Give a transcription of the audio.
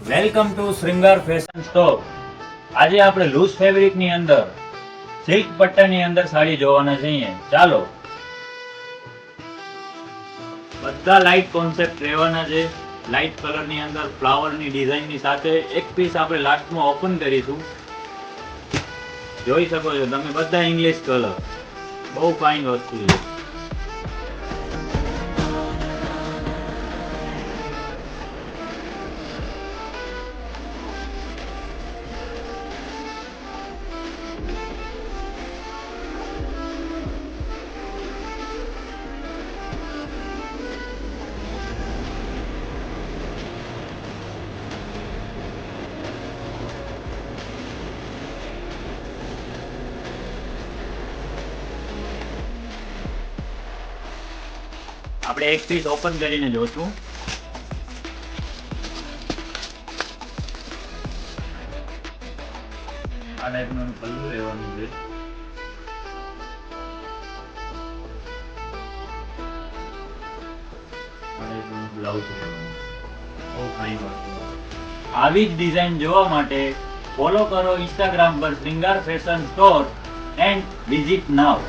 Welcome to Shringar fashion store. આજે આપણે loose fabric ની અંદર સિલ્ક પટ્ટાની અંદર સાડી જોવાના છીએ. ચાલો, બધા લાઇટ કોન્સેપ્ટ રહેવાના છે. લાઇટ કલર ની અંદર ફ્લાવર ની ડિઝાઇન ની સાથે એક પીસ આપણે લાસ્ટમાં ઓપન કરીશું. જોઈ શકો છો તમે બધા ઇંગ્લિશ કલર, બહુ ફાઇન વસ્તુ છે. આપણે એક પીસ ઓપન કરીને જોશું. આ ટાઈપનું પલ્લું રહેવાનું છે. બ્લાઉઝ બહુ ફાઇન વસ્તુ. આવી જ ડિઝાઇન જોવા માટે ફોલો કરો ઇન્સ્ટાગ્રામ પર Shringar fashion store and visit now.